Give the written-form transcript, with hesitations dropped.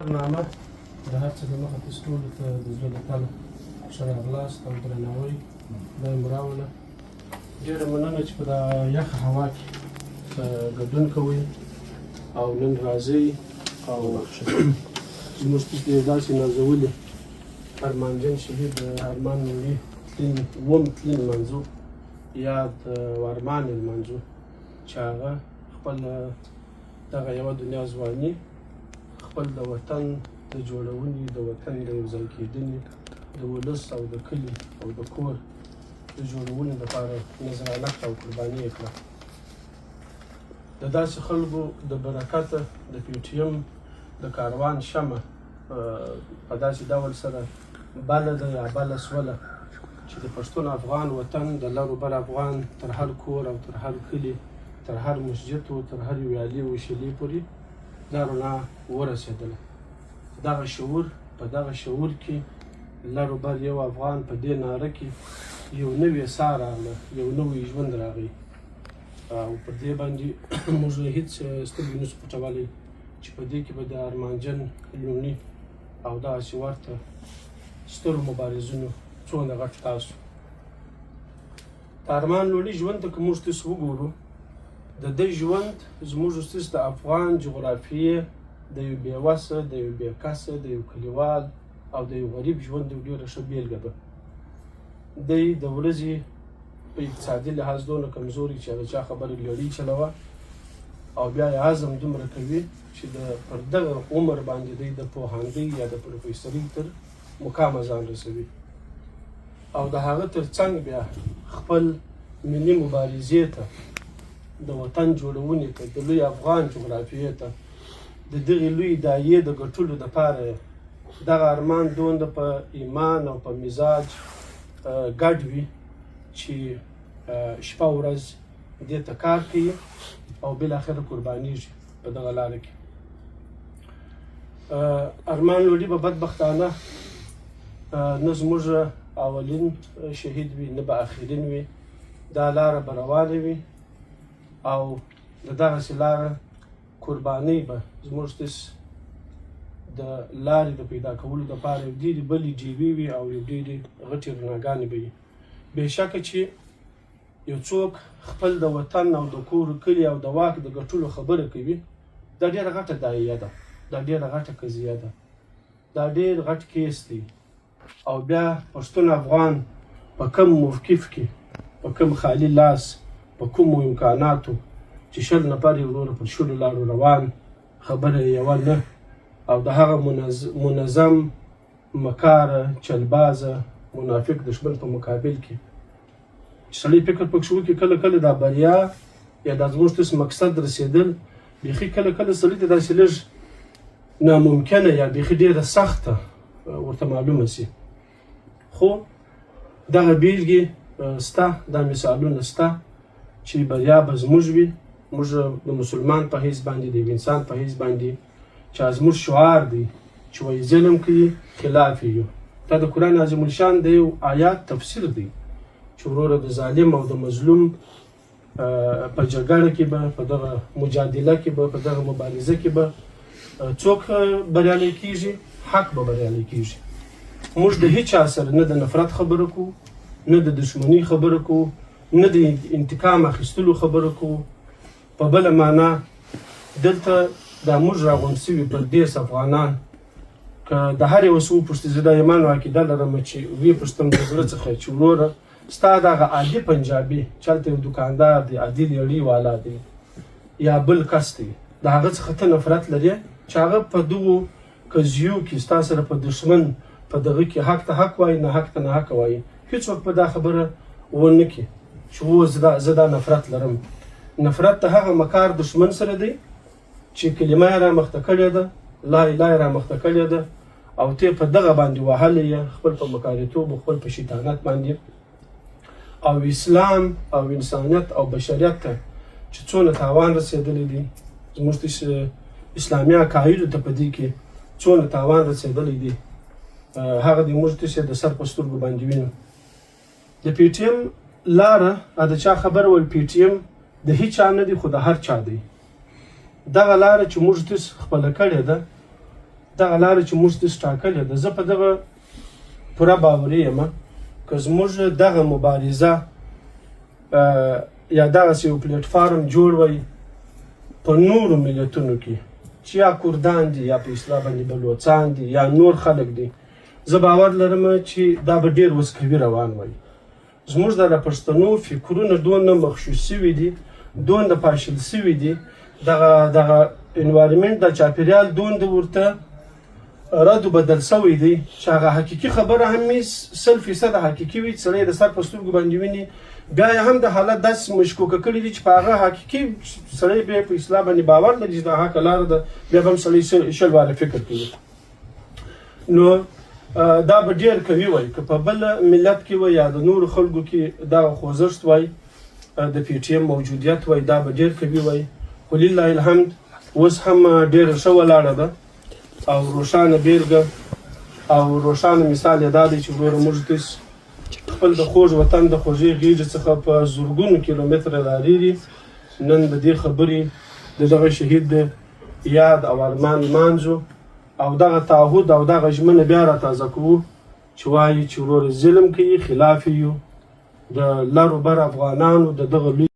برنامه د هر څه دمخه تاسو ټولو ته د زړه له تله ښه راغلاست او درناوی خدای مو راوله. ډېره مننه چې په دا یخه هوا کې ګډون کوئ او نن راځئ او زموږ داسې نازولي ارمانجن شهید ارمان نوري اووم تلین لمانځو یا د ارمان لمانځو چې هغه خپل دغه یوه دنیا ځواني خپل د وطن د جوړونې د وطن د یوځای کېدنې د ولس او د کلي او د کور د جوړونې لپاره نذرانه کړه او قرباني یې کړه. د داسې خلکو د برکته د پی ټي ایم د کاروان شمه په داسې ډول سره بله ده یا بله سوله چې د پښتون افغان وطن د لرو بر افغان تر هر کور او تر هر کلي تر هر مسجد و تر هر ویالې و شیلې پورې دا رڼا ورسېدله. دغه شعور په دغه شعور کې لرو بر یو افغان په دې ناره کې یو نوې ساه راغله، یو نوی ژوند راغی او پر دې باندې موږ هېڅ سترګې نشو پټولی چې په دې کې به د ارمانجن لومړي او داسې ورته سترو مبارزینو څومره غټ تاسو. د ارمان لومړي ژوند ته که موږ تاسو وګورو، د دې ژوند زموږ ستاسو د افغان جغرافیې د یو بېوسه، د یو بېکسه، د یو کلیوال او د یو غریب ژوند یو ډېره ښه بېلګه ده. دی د ورځې په اقتصادي لحاظ دونه کمزوري چې هغه چا خبره لړۍ چلوه او بیا یې عزم دومره کوي چې پر دغه عمر باندې دی د پوهاندۍ یا د پروفیسرۍ تر مقامه ځان رسوي او د هغه تر څنګ بیا خپل ملي مبارزې ته، د وطن جوړونې ته، د لوی افغان جغرافیې ته، د دغې لوی دایې د ګټلو دپاره دغه ارمان دومره په ایمان او په مزاج ګډ وي چې شپه ورځ دې ته کار کوي او بالاخره قربانیږي په دغه لاره کې. ارمان لوړي به بدبختانه نه زموږ اولین شهید وي نه به اخرین وي، دا لاره به روانه وي او د دغسې لاره قربانۍ به زموږ د لارې د پیدا کولو دپاره یو ډېرې بلې ډیوې وي او یو ډېرې غټې رڼاګانې به وي. بېشکه چې یو څوک خپل د وطن او د کور کلي او د واک د ګټلو خبره کوي، دا ډېره غټه داعیه ده، دا ډېره غټه قضیه ده، دا ډېر غټ کیس دی او بیا پښتون افغان په کم موقف کې، په کم خالي لاس، په کومو امکاناتو چې 20 نفر یې وروره پر شلو لارو روان، خبره یوه نه او د هغه منظم مکاره چلبازه منافق دشمن په مقابل کې چې سړی فکر پکې وکړي کله کله دا بریا یا دا زموږ تاسو مقصد رسېدل بیخي کله کله سړي ته داسې لږ ناممکنه یا بیخي ډېره سخته ورته معلومه سي. خو دغه بیلګې سته، دا مثالونه سته چې بریا به زموږ وي، موږ د مسلمان په حیث باندې، د یو انسان په حیث باندې چې زموږ شعار دی چې وایي ظلم کوي خلاف یو. دا د قرآن عظیم الشان د یو آیات تفسیر دی چې وروره د ظالم او د مظلوم په جګړه کې به، په دغه مجادله کې به، په دغه مبارزه کې به څوک بریالی کیږي؟ حق به بریالی کیږي. موږ د هیچا سره نه د نفرت خبره کوو، نه د دشمنی خبره کوو، نه د انتقام اخیستلو خبره کوو. په بله معنا دلته دا موږ راغونډ سوي پردیس افغانان که د هر یوه څه وپوښتي، زه دا ایمان او عقیده لرم چې ویې پوښتم د زړه څخه چې وروره ستا دغه عادي پنجابي چې هلته یو دوکاندار دی، عادي لړۍ والا دی یا بل کس دی، د هغه څخه ته نفرت لرې چې هغه په دغو قضیو کې ستا سره په دښمن په دغه کې حق ته حق وایي، نه حق ته نه حق وایي. هېڅوک په دا خبره ونه کړي چې زه دا نفرت لرم. نفرت د هغه مکار دښمن سره دی چې کلمه یې رامخته کړې ده، لا اله یې رامخته کړې ده او ته په دغه باندې وهلی یې، خپل په مکاریتوب او خپل په شیطانت باندې او اسلام او انسانیت او بشریت ته چې څونه تاوان رسېدلی دی، زموږ اسلامي عقایدو ته په دې کې څونه تاوان رسېدلی دی، هغه د موږ د سر په سترګو باندې وینو. د پی ټي ایم لاره د چا خبره ول، پی ټي ایم د هیچا نه دی خو د هر چا دی. دغه لاره چې موږ تاسو خپله کړې ده دغه لاره چې موږ داسې ټاکلې ده. زه په دغه پوره باوري یم که زموږ دغه مبارزه یا دغسې یو پلیټفارم جوړ وی په نورو ملتونو کې چې یا کردان دي یا په اصطلاح باندې بلوڅان دي یا نور خلک دي، زه باور لرم چې دا به ډېر وسکوي روان وی. زموږ د پښتنو فکرونه دونه مخشوش سوي دي، دونه پاشل سوي دي، دغه انوایرمنټ د چاپېریال دونه ورته رد و بدل سوی دی چې هغه حقیقي خبره هم 100% حقیقي وي، سړی د سر په سترګو باندې ویني، بیا یې هم د حالت داسې مشکوکه کړي دي چې په هغه حقیقي سړی بیا په اصطلاح باندې باور لري چې دا حقه لاره ده، بیا به هم سړی شل واره فکر کوي. نو دا به ډېر قوي وای که په بل ملت کې وای یا د نورو خلکو کې دغه خوځښت وای، د پی ټي ایم موجودیت وای، دا به ډېر قوي وای. خو لله الحمد اوس هم ډېره ښه ولاړه ده او روښانه بیلګه او روښانه مثال یې دا دی چې وروره موږ داسې خپل د خوږ وطن د خوږې غېږې څخه په زرګونو کیلومتره رالیري نن د دې خبرې د دغه شهید د یاد او ارمان لمانځو او دغه تعهد او دغه ژمنه بیا راتازه کوو چې وایي چې وروره ظلم کوي، خلاف یو د لر و بر افغانانو د دغه لوی